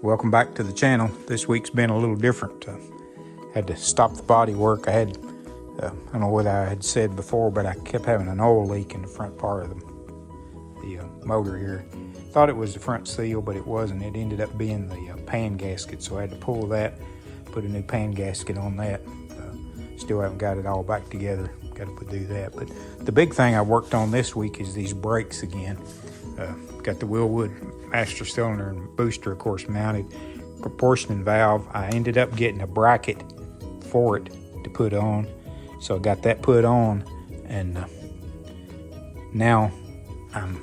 welcome back to the channel. This week's been a little different. Had to stop the body work. I don't know what I had said before, but I kept having an oil leak in the front part of the motor here. Thought it was the front seal, but it wasn't. It ended up being the pan gasket, so I had to pull that, put a new pan gasket on that. Still haven't got it all back together. Got to do that. But the big thing I worked on this week is these brakes again. Got the Willwood master cylinder and booster, of course, mounted. Proportioning valve. I ended up getting a bracket for it to put on, so I got that put on, and now I'm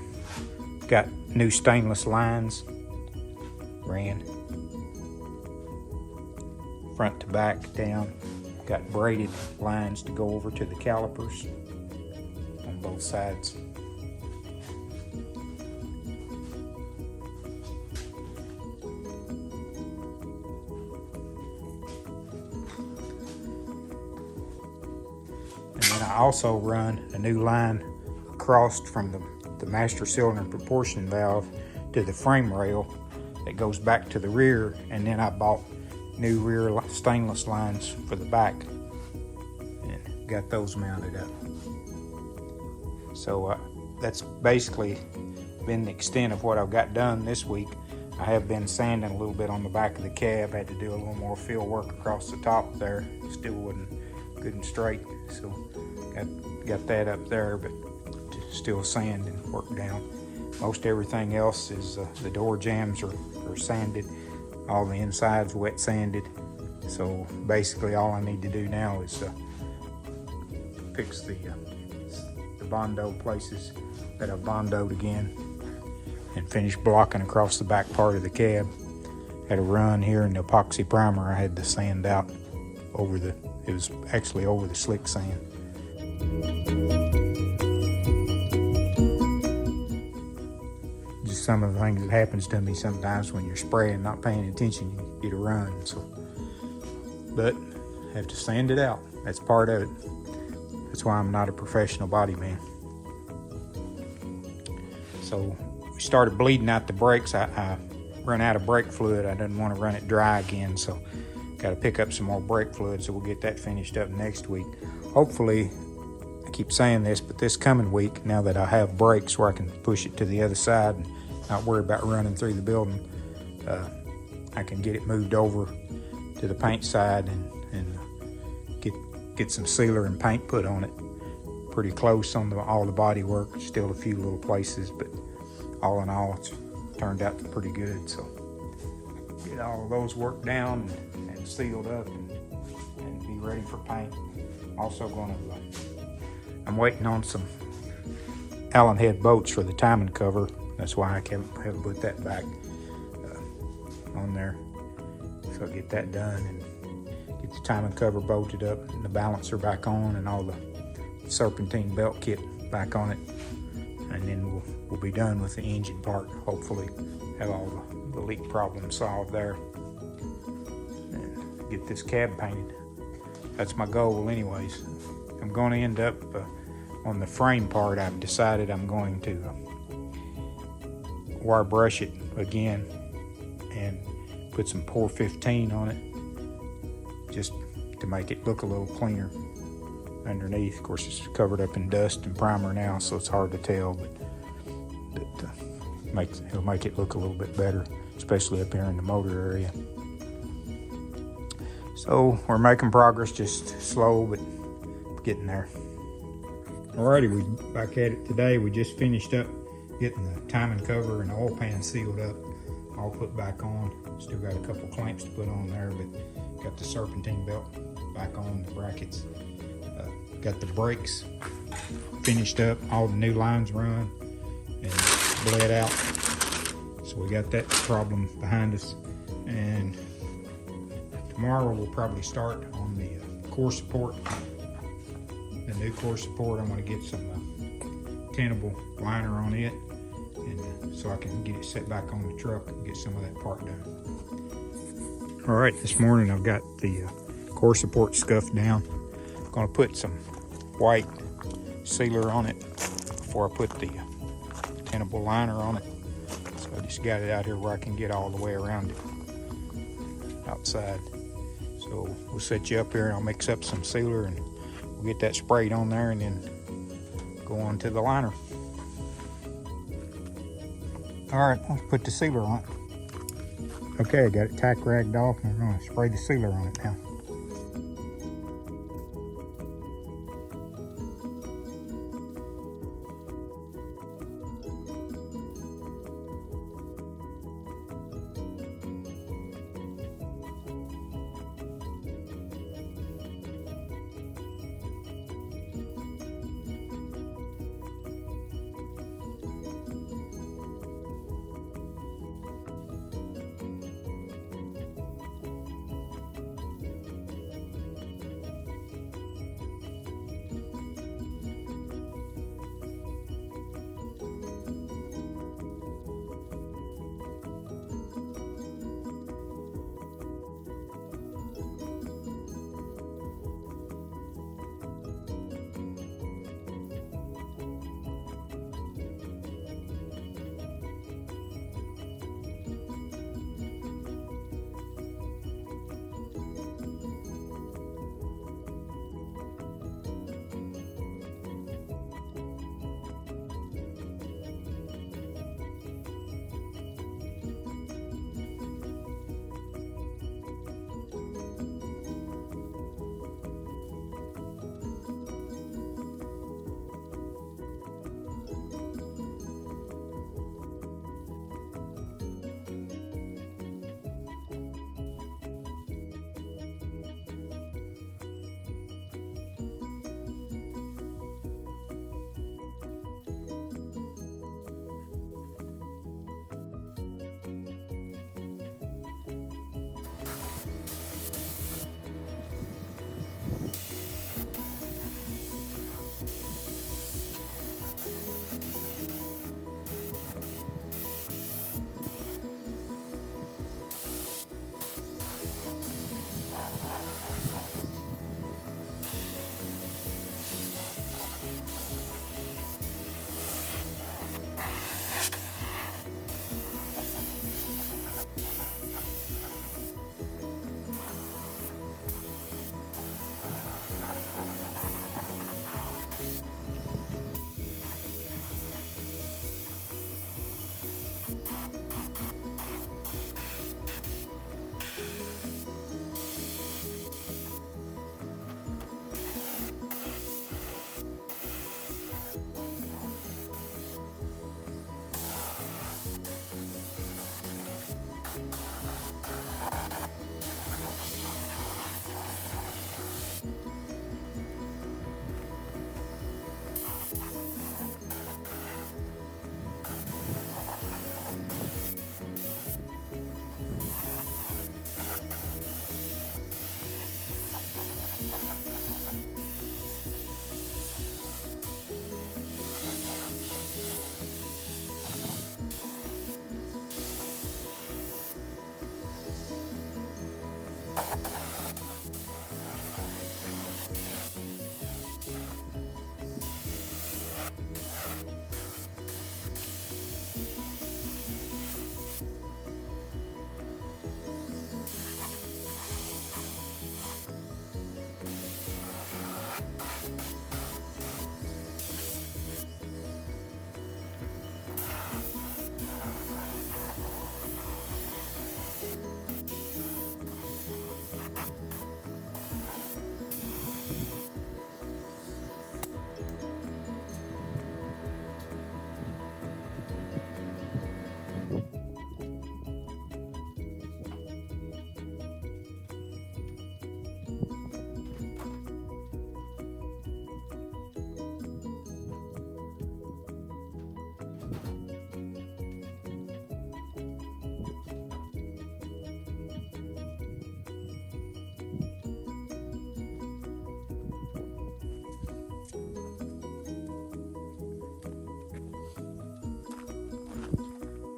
got new stainless lines ran front to back down. Got braided lines to go over to the calipers on both sides. And then I also run a new line across from the master cylinder proportion valve to the frame rail that goes back to the rear, and then I bought new rear stainless lines for the back and got those mounted up. So that's basically been the extent of what I've got done this week. I have been sanding a little bit on the back of the cab, had to do a little more fill work across the top there. Still wasn't good and straight, so got that up there, but still sand and work down. Most everything else is the door jambs are sanded. All the insides wet sanded. So basically all I need to do now is fix the Bondo places that I've Bondoed again and finish blocking across the back part of the cab. Had a run here in the epoxy primer. I had to sand out it was actually over the slick sand. Just some of the things that happens to me sometimes when you're spraying, not paying attention, you get a run. So, but I have to sand it out. That's part of it. That's why I'm not a professional body man. So we started bleeding out the brakes. I run out of brake fluid. I didn't want to run it dry again, so got to pick up some more brake fluid. So we'll get that finished up next week. Hopefully, I keep saying this, but this coming week, now that I have brakes where I can push it to the other side and not worry about running through the building, I can get it moved over to the paint side and get some sealer and paint put on it. Pretty close on all the body work. Still a few little places, but all in all, it's turned out pretty good. So get all of those worked down and sealed up and be ready for paint. Also I'm waiting on some Allen head bolts for the timing cover. That's why I haven't put that back on there. So I'll get that done and get the timing cover bolted up and the balancer back on and all the serpentine belt kit back on it. And then we'll be done with the engine part. Hopefully have all the leak problems solved there and get this cab painted. That's my goal anyways. I'm going to end up on the frame part. I've decided I'm going to wire brush it again and put some Pour 15 on it just to make it look a little cleaner underneath. Of course, it's covered up in dust and primer now, so it's hard to tell, but it'll make it look a little bit better, especially up here in the motor area. So we're making progress, just slow, but getting there. Alrighty, we're back at it today. We just finished up getting the timing cover and the oil pan sealed up, all put back on. Still got a couple clamps to put on there, but got the serpentine belt back on, the brackets. Got the brakes finished up, all the new lines run and bled out. So we got that problem behind us. And tomorrow we'll probably start on the core support. The new core support, I'm going to get some tenable liner on it, and so I can get it set back on the truck and get some of that part done. All right, this morning I've got the core support scuffed down. I'm going to put some white sealer on it before I put the tenable liner on it. So I just got it out here where I can get all the way around it. outside. So we'll set you up here and I'll mix up some sealer and we'll get that sprayed on there and then go on to the liner. All right, let's put the sealer on it. Okay, I got it tack ragged off and we're gonna spray the sealer on it now.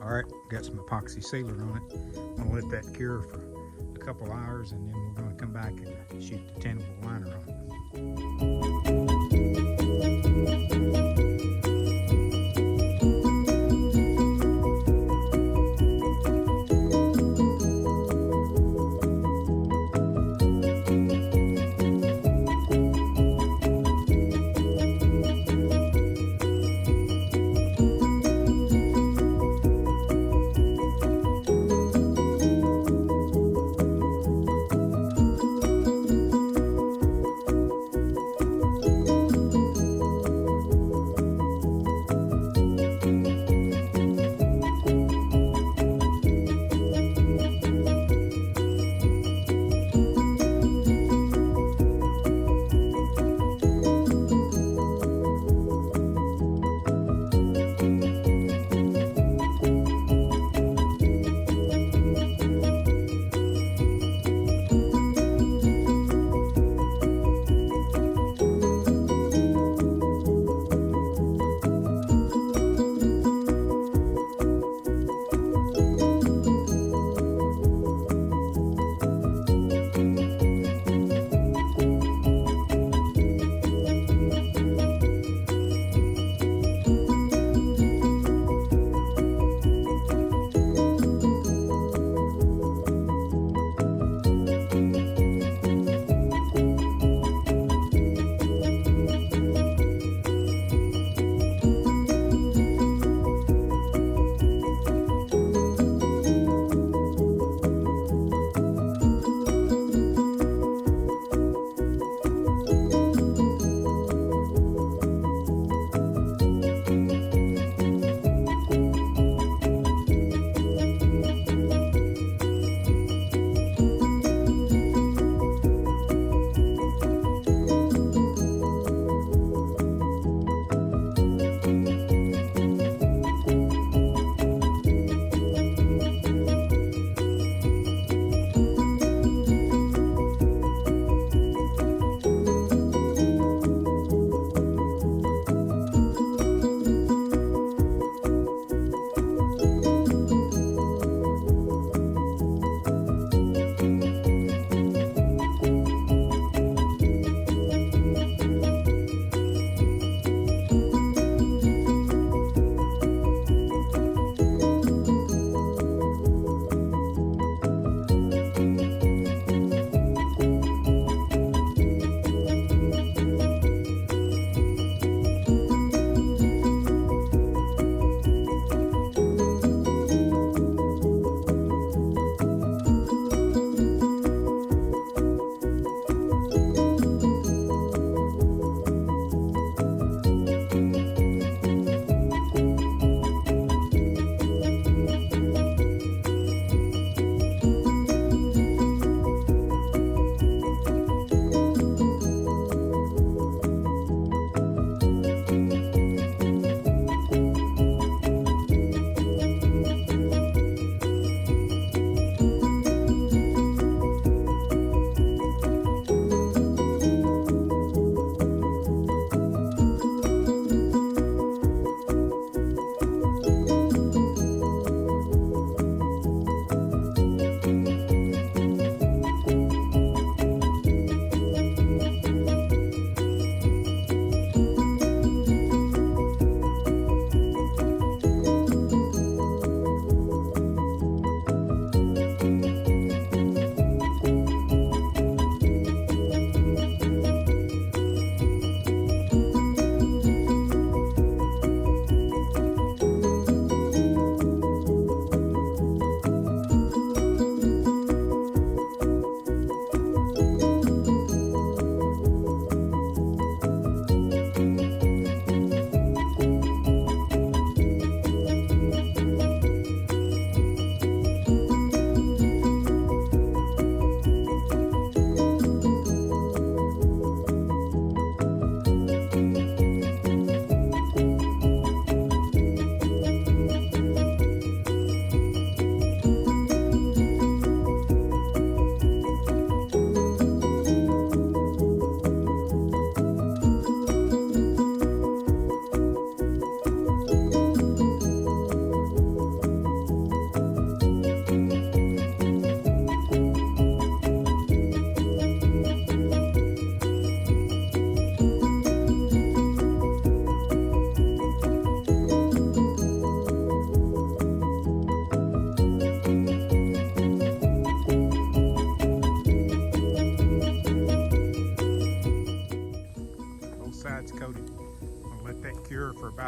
All right, got some epoxy sealer on it. I'm gonna let that cure for a couple hours and then we're gonna come back and shoot the tenable liner on it.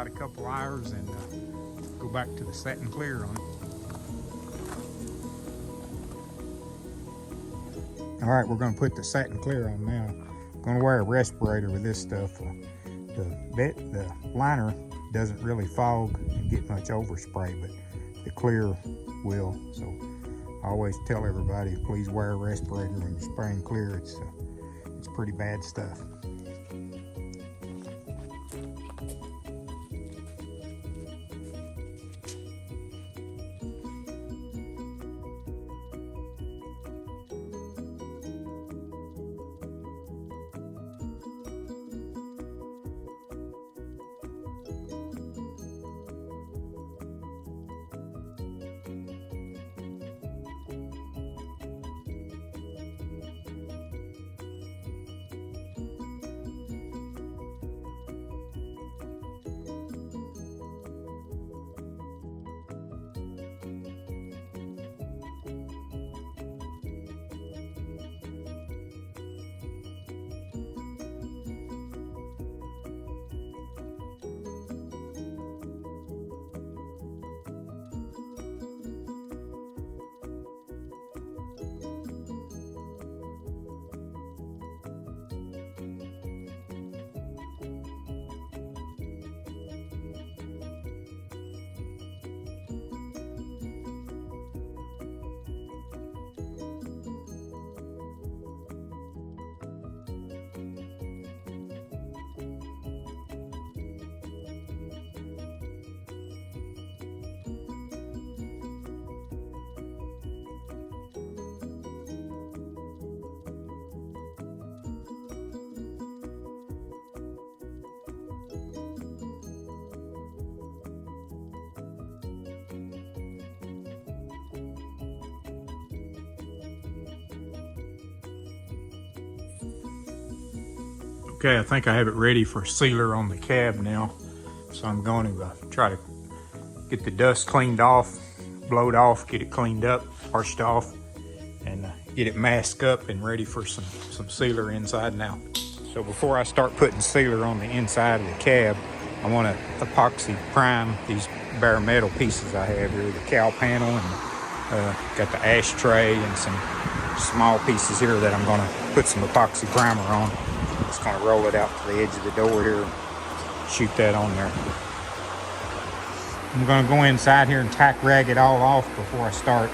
out a couple hours and go back to the set and clear on it. All right, we're going to put the satin clear on now. I'm going to wear a respirator with this stuff. The liner doesn't really fog and get much overspray, but the clear will. So I always tell everybody, please wear a respirator when you're spraying clear. It's pretty bad stuff. Okay, I think I have it ready for sealer on the cab now. So I'm going to try to get the dust cleaned off, blowed off, get it cleaned up, washed off, and get it masked up and ready for some sealer inside and out. So before I start putting sealer on the inside of the cab, I want to epoxy prime these bare metal pieces I have here, the cowl panel, and got the ashtray and some small pieces here that I'm going to put some epoxy primer on. Just going to roll it out to the edge of the door here and shoot that on there. I'm going to go inside here and tack rag it all off before I start.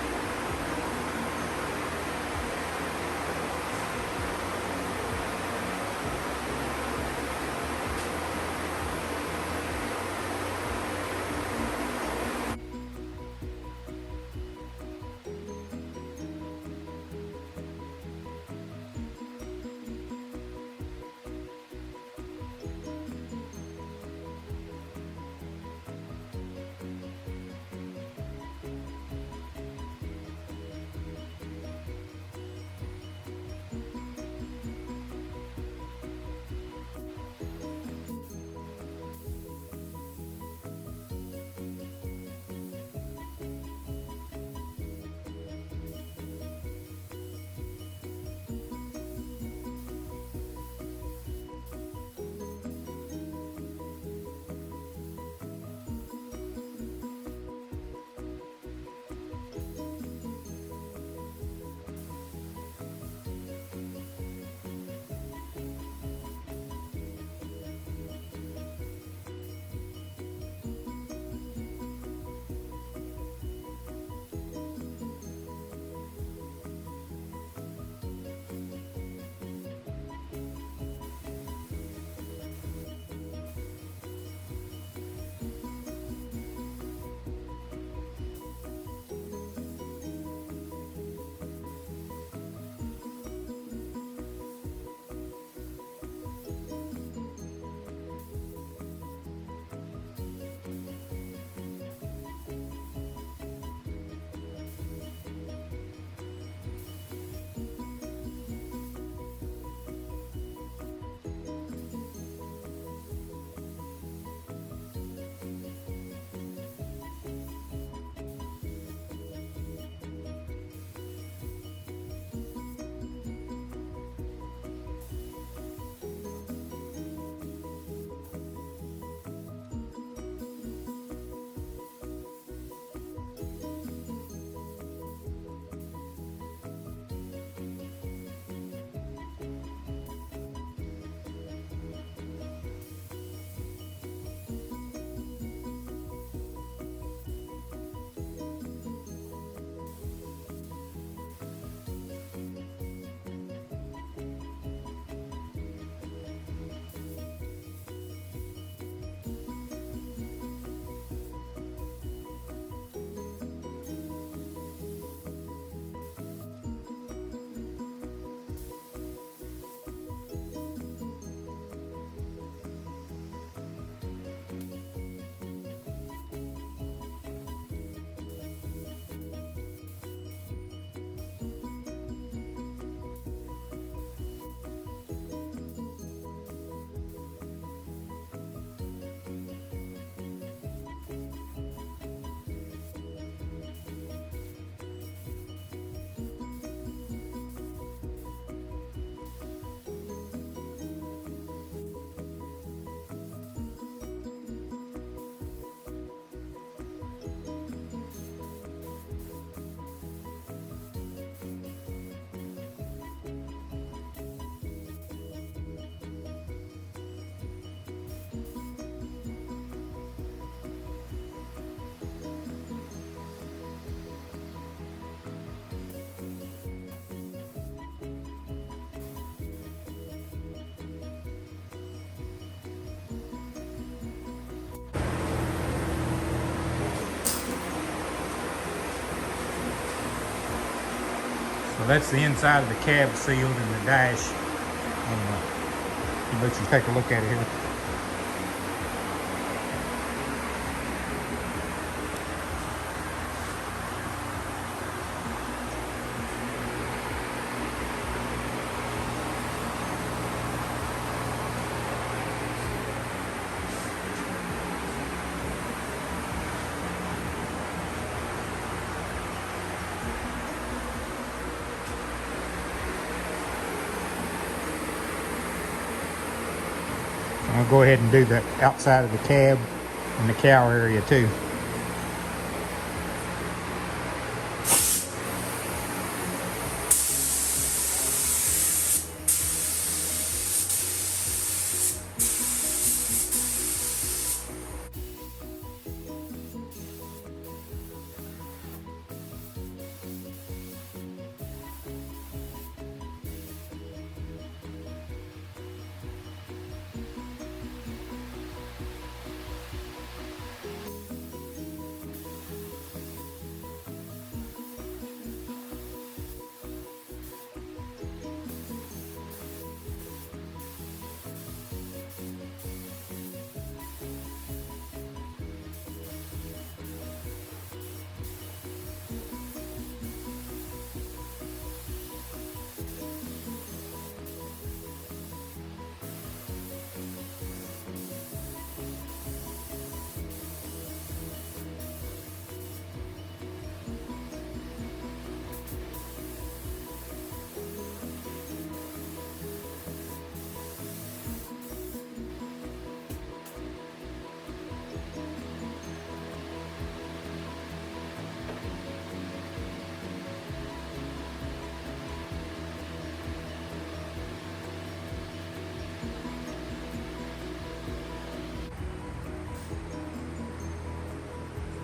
So that's the inside of the cab sealed and the dash. I'll let you take a look at it here. I'll go ahead and do the outside of the cab and the cowl area too.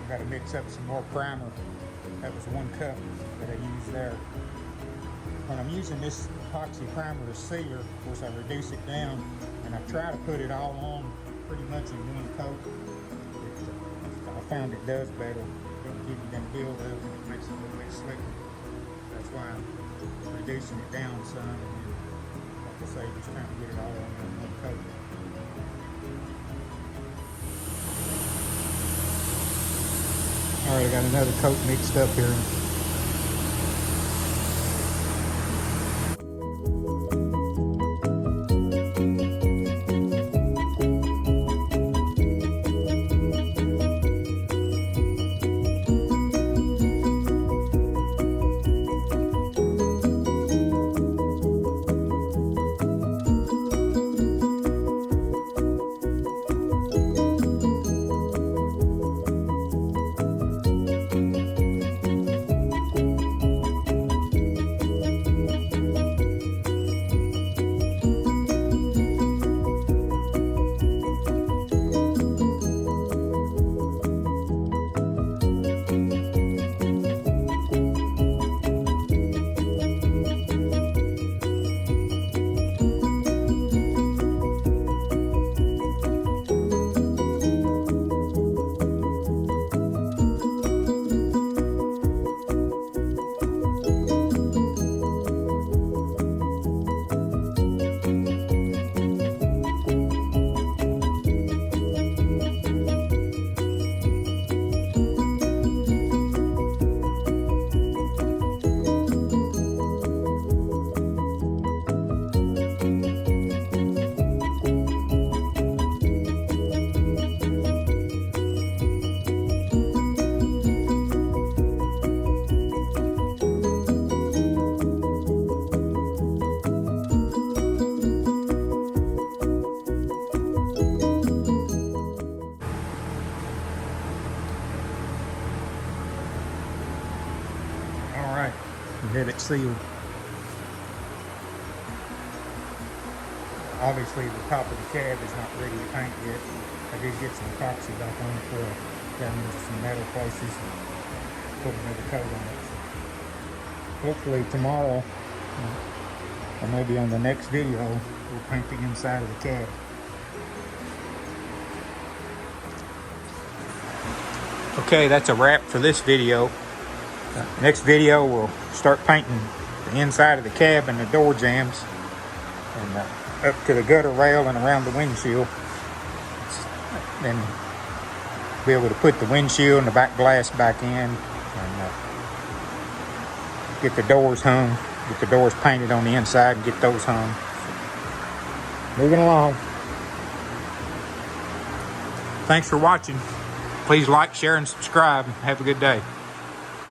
Got to mix up some more primer. That was 1 cup that I used there. When I'm using this epoxy primer as sealer, of course I reduce it down and I try to put it all on pretty much in 1 coat. I found it does better. It don't give you that build up and it makes it a little bit slicker. That's why I'm reducing it down some, and then, like I say, just trying to get it all on in 1 coat. All right, I got another coat mixed up here. Have it sealed. Obviously the top of the cab is not ready to paint yet. I did get some epoxy back on it for down into some metal places and put another coat on it. So hopefully tomorrow, or maybe on the next video, we'll paint the inside of the cab. Okay, that's a wrap for this video. Next video we'll start painting the inside of the cabin, the door jams, and up to the gutter rail and around the windshield. Then be able to put the windshield and the back glass back in, and get the doors hung, get the doors painted on the inside and get those hung. Moving along. Thanks for watching. Please like, share, and subscribe. Have a good day.